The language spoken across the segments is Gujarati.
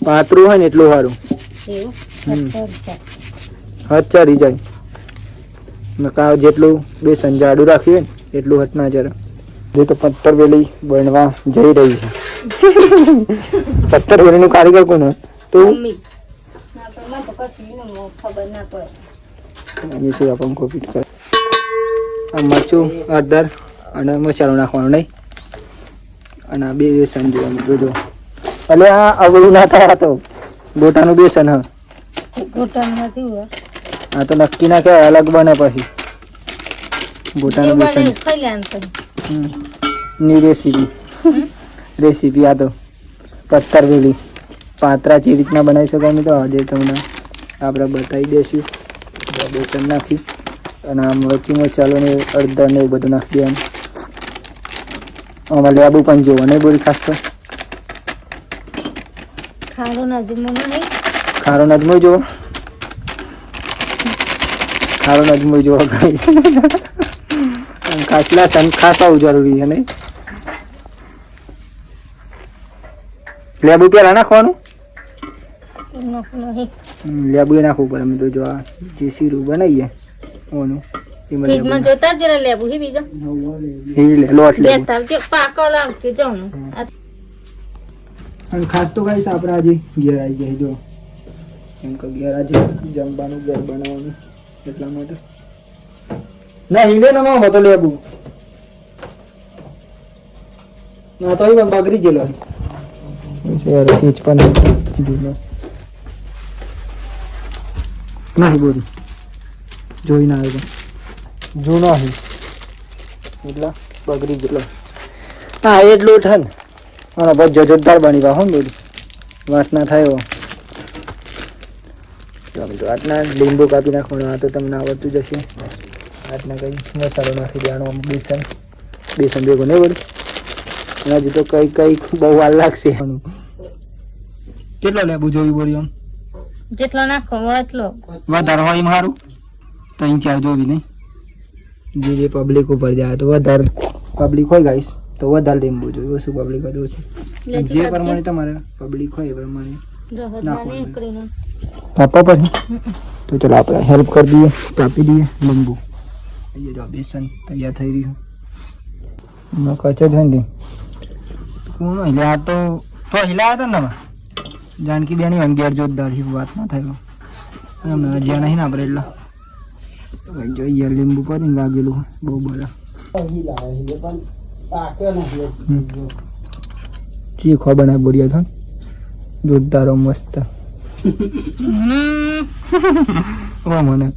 પાતળું હોય ને એટલું સારું. ચડી જાય નકા જેટલું બેસન જાડું રાખ્યું હોય ને એટલું હટ ના જરા. જે તો પત્તરવેલી બનવા જઈ રહી છે. પત્તરવેલી નું કારીગર કોણ હોય? તું? મરચું હળદર અને મસાલો નાખવાનો નહીં અને આ બે બેસન જોવાનું જોજો. એટલે આ અવળું ના થાય. તો ગોટાનું બેસન હા આ તો નક્કી ના કહેવાય, અલગ બને પછી ગોટાનું બેસન ની રેસીપી આ તો પત્તરવેલી પાત્રા જે રીતના બનાવી શકો અમે તો આજે તમને આપણે બતાવી દઈશું. બેસન નાખી અને આ મરચું મસાલો ને હળદર ને એવું બધું નાખી દેવાનું. આમાં લેબુ પણ જોવો નહીં બોલી ખાસ તો ખારો નજમો જોવો ખાસલા સન ખાસ આવું જરૂરી છે નહીં. લેબુ પેલા નાખવાનું લેબુ એ નાખવું પડે. અમે તો જો આ જે શીરું બનાવીએ ઓનું ફ્રીજમાં જોતા જરા લેબુ હી બીજો લોટ લેબુ બેતાલ કે પાકો લાવકે જાઉં. અને ખાસ તો ગાઈસ આપણે આજે ઘેર આવી જાય જો એમ કે ઘેર આજે જમવાનું ઘર બનાવવાનું એટલા માટે ના હિંગે ના હોતો લેબુ ના તો એ બગડી ગયેલો યાર ખીચ પણ નહીં બોરી જોઈ ના આવ્યો જૂનો હી એટલા બગડી ગયેલો. હા એટલું થાય ને હા બસ જોરદાર બની પા હો બોલી વાત ના થાય. આટલા લીંબુ કાપી નાખવાનો આ તો તમને આવડતું જશે. આટલા કઈ મસાલો નાખી દેવાનો બેસન ભેગો નહીં બોલી હજુ તો કઈ બહુ વાર લાગશે. કેટલો લેબુ જોવી બોલી આમ જેટલો નાખો એટલો વધારે હોય એમ સારું 3-4 જોવી નહીં. જે પબ્લિક ઉપર જાય તો વધારે પબ્લિક હોય ગાઈસ તો વધારે લીંબુ જોઈએ, ઓછું પબ્લિક હોય તો ઓછું. જે પ્રમાણે તમારે પબ્લિક હોય એ પ્રમાણે નાખવાનું. કાપવા પડે તો ચલો આપણે હેલ્પ કરી દઈએ, કાપી દઈએ લીંબુ. અહીંયા જો બેસન તૈયાર થઈ રહ્યું કચે જ ને કોણ એટલે આ તો હિલા હતા ને જાનકી બેની અંગેર જોરદાર વાત ના થયો હમણાં જ્યાં નહીં ને આપણે એટલા જોઈએ લીંબુ કરીને વાગેલું બહુ બધા ચીખો બનાવી બોલ્યા હતા જોરદારો મસ્ત. મને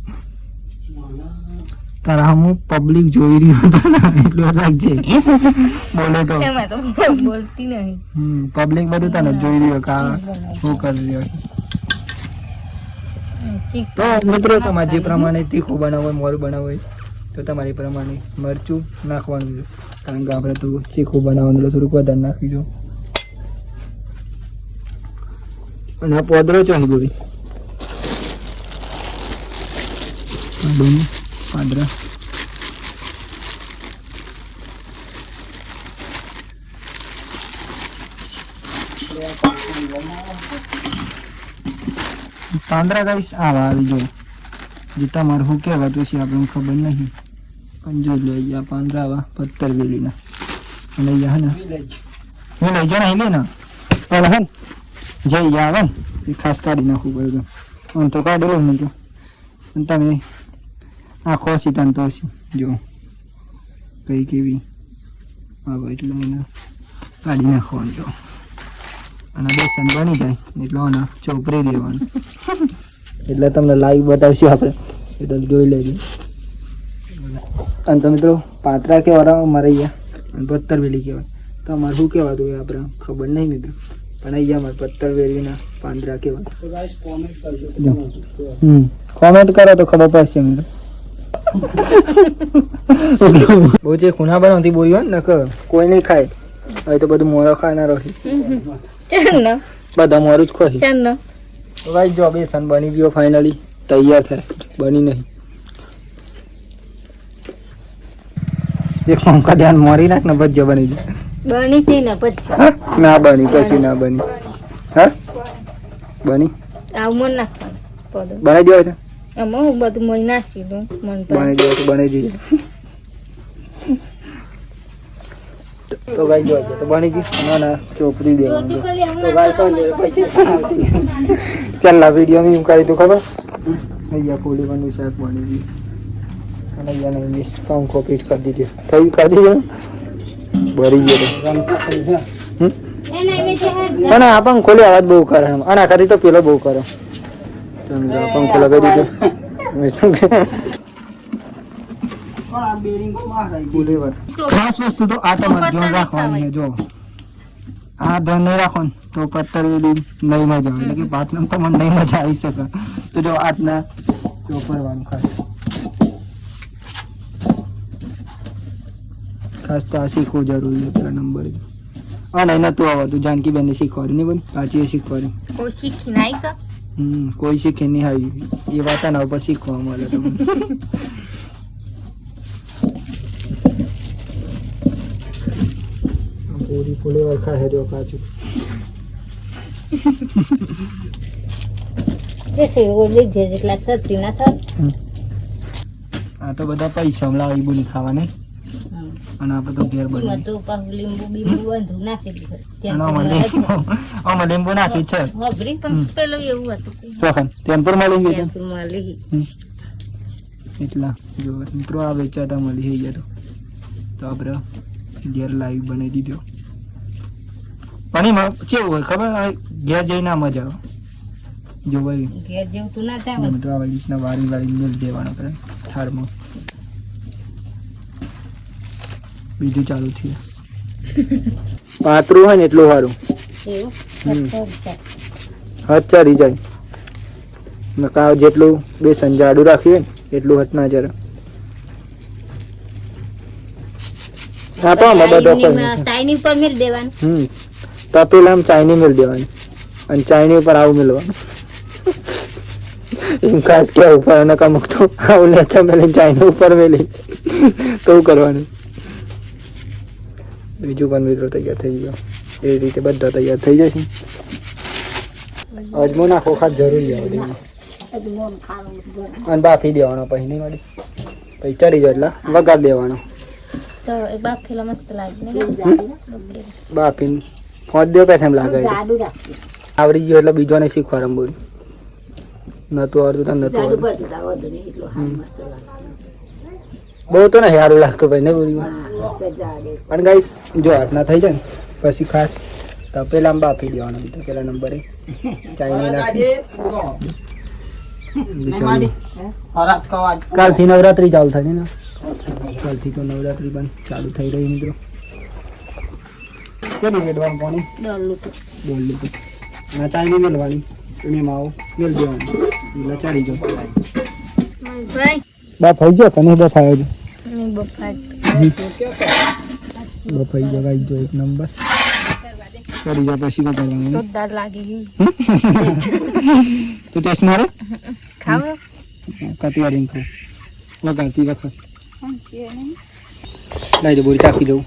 તારા હું પબ્લિક જોઈ રહ્યો હતો ને એટલું રાખજે બોલે તો બોલતી નહીં પબ્લિક બધું તને જોઈ રહ્યો કા શું કરી રહ્યો. તો મિત્રો તમારે જે પ્રમાણે તીખું બનાવવું હોય મોરું બનાવવું હોય તો તમારી પ્રમાણે મરચું નાખવાનું છે કારણ કે આપણે તો ચીખું બનાવવાનું એટલે થોડુંક વધારે નાખીજો. અને આ પોદરો ચોહી ગઈ પાંદડા પાંદડા ગાઈસ આવા આવી જો જે તમારે શું કહેવાતું છે આપણને ખબર નહીં પણ જો લે આ પાંદડા આવા પત્તરવેલીના અને અહીંયા હે ને હું લઈ જાઉં અહીં લે ને પેલા હે ને જઈ આવે ને એ ખાસ કાઢી નાખવું પડે આમ તો કાઢેલો ને જો તમે આખો સીતાન તો જો કઈ કેવી આવે એટલે એને કાઢી નાખવાનું જો અને બેસન બની જાય એટલે આના ચોપરી લેવાનું એટલે તમને લાઈવ બતાવશું આપણે એ તો જોઈ લેજો. અને તો મિત્રો પાત્રા કહેવાય અમારે અહીંયા અને પત્તરવેલી કહેવાય તો અમારે શું કહેવાતું એ આપણે ખબર નહીં મિત્રો પણ અહીંયા અમારે પત્તરવેલીના પાંદડા કહેવાય. કોમેન્ટ કરો તો ખબર પડશે મિત્રો. બહુ જે ખૂણા બનાવતી બોરી હોય ને કોઈ નહીં ખાય હવે તો બધું મોરો ખાનારો બધા મોરું જ ખોઈ. તો ભાઈ જો બેસન બની ગયો ફાઇનલી તૈયાર થાય બની નહીં એક પંખા ધ્યાન મોરી નાખ ને ભજ્જો બની જાય બની થી ને ભજ્જો ના બની કશું ના બની હા બની આવું મન નાખવાનું પદો બનાવી દેવાય તો આમાં હું બધું મહી નાખી દઉં મન બનાવી દેવાય તો બનાવી દઈએ તો ગાઈ જો તો બની ગઈ ના ના ચોપડી દેવાનું તો ગાઈ સોન દે પછી કેટલા વિડીયો મેં કરી તો ખબર અહીંયા પોલીવાનું શાક બની ગયું અને અહીંયા નહીં મિસ પંખો ફિટ કરી દીધો થઈ કરી દીધો ભરી ગયો પણ આ પંખો લે અવાજ બહુ કરે આના ખાતી તો પેલો બહુ કરે પંખો લગાવી દીધો ખાસ વસ્તુ તો આ તમારે ધ્યાન રાખવાની છે જો આ ધ્યાન નહીં રાખો ને તો પત્તર વેલી નહીં મજા આવે એટલે કે ભાતમાં તો મને નહીં મજા આવી શકે તો જો આજના ચોપરવાનું ખાસ તો આ શીખવું જરૂરી છે પેલા નંબર હા નહીં નતું આવતું જાનકીબેન ને શીખવાડ્યું નહીં બની પાછી શીખવાડ્યું કોઈ શીખી નાઈ સર કોઈ શીખી નહીં આવી એ વાત ના ઉપર શીખવા મળે તમને પૂરી ફૂલે વરખા હેર્યો કાચું આ તો બધા પૈસા લાવી બોલી ખાવા નહીં અને આ બધું ઘેર બની આમાં લીંબુ નાખી છે ટેમ્પર મળી ગયું એટલા જો મિત્રો આ વેચાતા મળી ગયા તો આપણે ઘેર લાઈવ બનાવી દીધો પણ એમાં કેવું હોય ખબર ઘેર જઈને ના મજા આવે જો ભાઈ ઘેર જેવું તું ના થાય મિત્રો આવી રીતના વારી વારી મેળ દેવાનો કરે થાળમાં બીજું ચાલુ થયું પાતળું હોય ને એટલું સારું હથ ચડી જાય નકા જેટલું બેસન જાડું રાખ્યું હોય ને એટલું હથ ના જરા ચાઇની પર મિલ દેવાનું તપેલામ ચાઇની મિલ દેવાની અને ચાઇની ઉપર આવું મિલવાનું એમ ખાસ કે ઉપર અને કમક તો આવું લેચા મેલી ચાઇની ઉપર મેલી તો કરવાનું બીજું પણ મિત્રો તૈયાર થઈ ગયો એ રીતે બધા તૈયાર થઈ જશે અજમો નાખો ખાસ જરૂરી આવે અને બાફી દેવાનો પછી નહીં મળે પછી ચડી જાય એટલે વગાડ દેવાનો તો એ બાફેલા મસ્ત લાગે ને બાફીને ફોજ દો પેઠ એમ લાગે આવડી ગયો એટલે બીજોને શીખવાડમ બોલી નતું આવડતું તો નતું બહુ તો નહીં સારું લાગતું ભાઈ ને બોલી પણ ગાઈસ જો આટલા થઈ જાય ને પછી ખાસ તપેલામાં બાફી દેવાનો બીજો પેલા નંબરે ચાઇની નાખી કાલથી નવરાત્રી ચાલુ થાય ને કાલથી તો નવરાત્રી પણ ચાલુ થઈ રહી મિત્રો કેટલું મેળવાનું પાણી ડોલ ના ચાઇની મેળવાની એને માવો મેળ દેવાની એટલે ચાલી જાવ બફાઈ ગયો કને બફાયો છે બફાઈ ગયો ગાઈ જો એક નંબર કરી જા પછી કરવાનું તો દાળ લાગે તો ટેસ્ટ મારે ખાવ કતી વારી ખાવ વગાડતી વખત લઈ જો બોરી ચાખી દઉં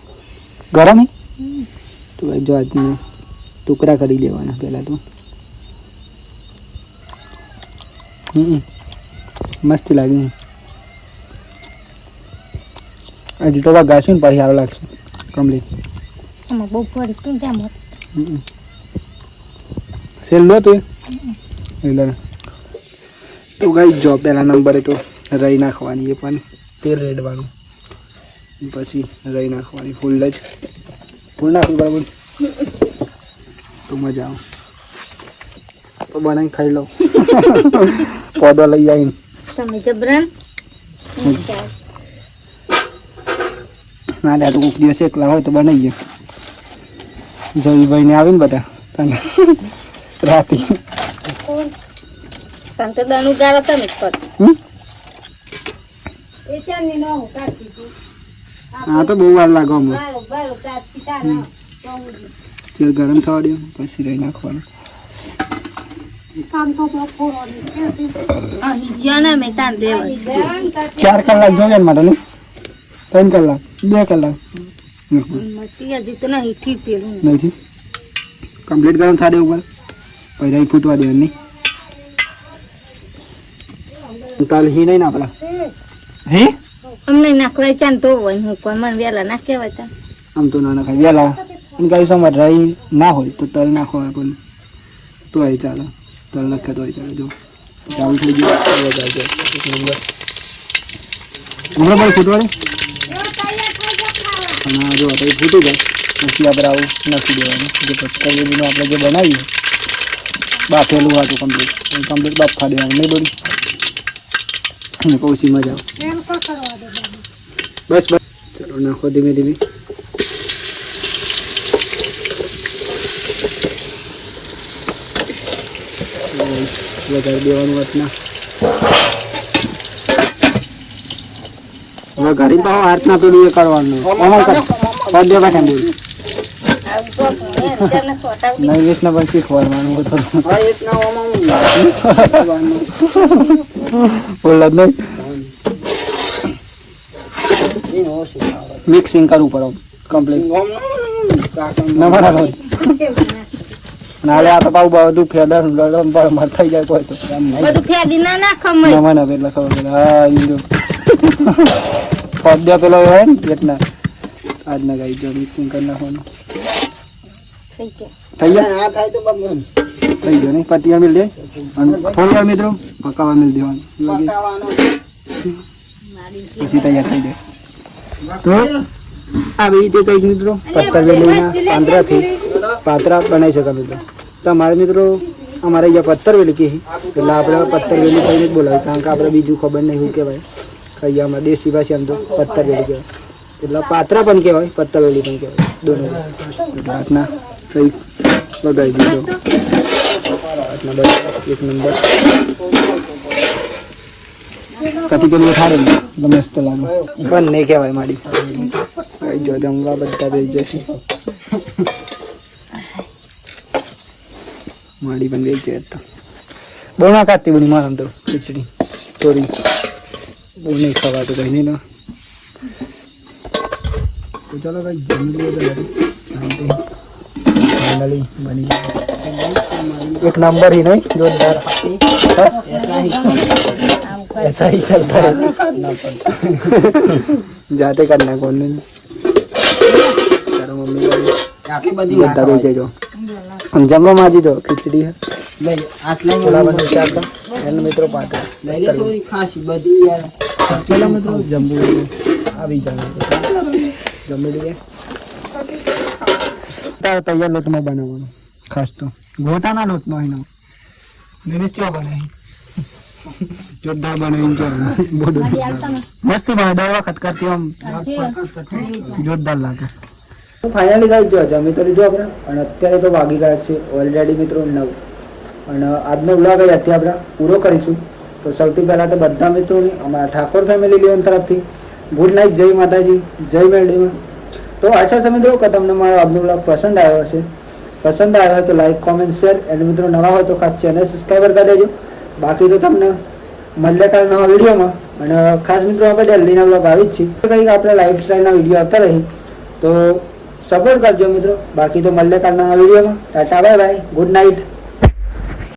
ગરમ તો જો આજને ટુકડા કરી લેવાના પહેલાં તો મસ્ત લાગ્યું હજી તો વગાડશું ને પછી સારું લાગશે કમ્પ્લીટ બહુ ફરી તું ત્યાં છેલ્લો તો એટલે તો ગઈ જો પહેલા નંબરે તો રહી નાખવાની એ પણ તેલ રેડવાનું પછી રહી નાખવાની ફૂલ જ ફૂલ નાખવું બરાબર તો મજા આવે તો બનાવીને ખાઈ લઉં પોદો લઈ આવીને તમે જબરન ના ત્યાં તો કોઈક દિવસ એકલા હોય તો બનાવીએ જવીભાઈને આવીને બધા તને રાતે તો દાનું ગાળો તમે કર હા તો બહુ વાર લાગે હમણાં તેલ ગરમ થવા દે પછી રહી નાખવાનું મેં તાન દેવા 4 કલાક જોઈએ ને માટે ને 3 કલાક 2 કલાક હજી તો નહીં ઠીક તેલ નથી કમ્પ્લીટ ગરમ થવા દે ઉપર પહેલા ફૂટવા દેવાની તલ હી નહીં નાખલા હે અમને નાખવાય ચાન તો હોય હું કોઈ મને વેલા ના કહેવાય તા આમ તો ના નાખાય વેલા અને કઈ સમય રહી ના હોય તો તલ નાખો પણ તો એ ચાલે તલ નાખે તો ચાલે જો ચાલુ થઈ ગયું હમણાં ભાઈ ફૂટવાડે અને જો તો ફૂટી જાય પછી આપણે આવું નાખી દેવાનું જે પત્તરવેલીનું આપણે જે બનાવીએ બાફેલું હતું કમ્પ્લીટ બાફા દેવાનું નહીં દોરી અને પછી મજા આવે બસ બસ ચલો નાખો ધીમે ધીમે વધારે દેવાનું વાતના હવે ઘરે તો હાથના પેલું એ કરવાનું પદ્ય પાછા બોલ નહીં વિષ્ણ પણ શીખવાડવાનું બોલ જ નહીં મિક્સિંગ કરવું પડે કમ્પ્લીટ નાલે આ તો પાઉ બધું ફેડા માર થઈ જાય કોઈ તો બધું ફેદી ના નાખો મય નમન હવે એટલે ખબર પડે હા ઈજો પદ્ય પેલો હોય ને એટલા આજના ગાઈ જો મિક્સિંગ કરી નાખવાનું થઈ જાય ના થાય તો બગન થઈ ગયો ને પતિયા મિલ દે અને થોડી વાર મિત્રો પકાવા મિલ દેવાનું પછી તૈયાર થઈ જાય તો આવી રીતે કઈક મિત્રો પત્તરવેલીના પાંદડાથી પાત્રા બનાવી શકાય મિત્રો તો અમારે મિત્રો અમારે અહીંયા પત્તરવેલી કહે એટલે આપણે પત્તરવેલી કહીને જ બોલાવીએ કારણ કે આપણે બીજું ખબર નહીં શું કહેવાય અહીંયા અમારે દેશી ભાષા આમ તો પત્તરવેલી કહેવાય એટલે પાત્રા પણ કહેવાય પત્તરવેલી પણ કહેવાય દોનો હાથના કંઈક બગાડી દીધો હાથના બસ એક નંબર કથી પેલું થાળે ગમે તો લાગે પણ નહીં કહેવાય માડી જો જમવા બધા રહી જશે માડી પણ રહી જાય તો બહુ ના કાઢતી બધી મારા તો ખીચડી થોડી બહુ નહીં ખવાતું કંઈ નહીં ને તો ચાલો ભાઈ જમી લઈએ ફાઇનલી બની એક નંબર ही नहीं जोरदार ऐसा ही चलता है जाते करना कौन नहीं मम्मी बता दे जो जमवा माजी तो खिचड़ी है मित्रों पाता चलो मित्रों जम्बू આવી જાવ જમી લઈએ તૈયાર લોટમાં બનાવવાનો ખાસ તો ગોટાના લોટમાં એનો દિનેશ ચો બનાવી જોરદાર બનાવીને જો મસ્ત બને દર વખત કરતી આમ જોરદાર લાગે ફાઇનલી ગાઈસ જો જમી તો લીધું આપણે અને અત્યારે તો વાગી ગયા છે ઓલરેડી મિત્રો 9 અને આજનો વ્લોગ અહીંયાથી આપણે પૂરો કરીશું તો સૌથી પહેલાં તો બધા મિત્રોને અમારા ઠાકોર ફેમિલી લીવન તરફથી ગુડ નાઇટ જય માતાજી જય મેરડીમાં તો આશા છે મિત્રો કે તમને મારો આજનો વ્લોગ પસંદ આવ્યો હશે પસંદ આવ્યો હોય તો લાઈક કોમેન્ટ શેર અને મિત્રો નવા હોય તો ખાસ ચેનલ સબસ્ક્રાઈબર કરી દેજો બાકી તો તમને મળીએ કાલ નવા વિડીયોમાં અને ખાસ મિત્રો આપણે દિલ્હીના વ્લોગ આવી જ છીએ કંઈક આપણે લાઈફસ્ટાઈલના વિડીયો આવતા રહી તો સપોર્ટ કરજો મિત્રો બાકી તો મળીએ કાલ નવા વિડીયોમાં Tata bye bye good night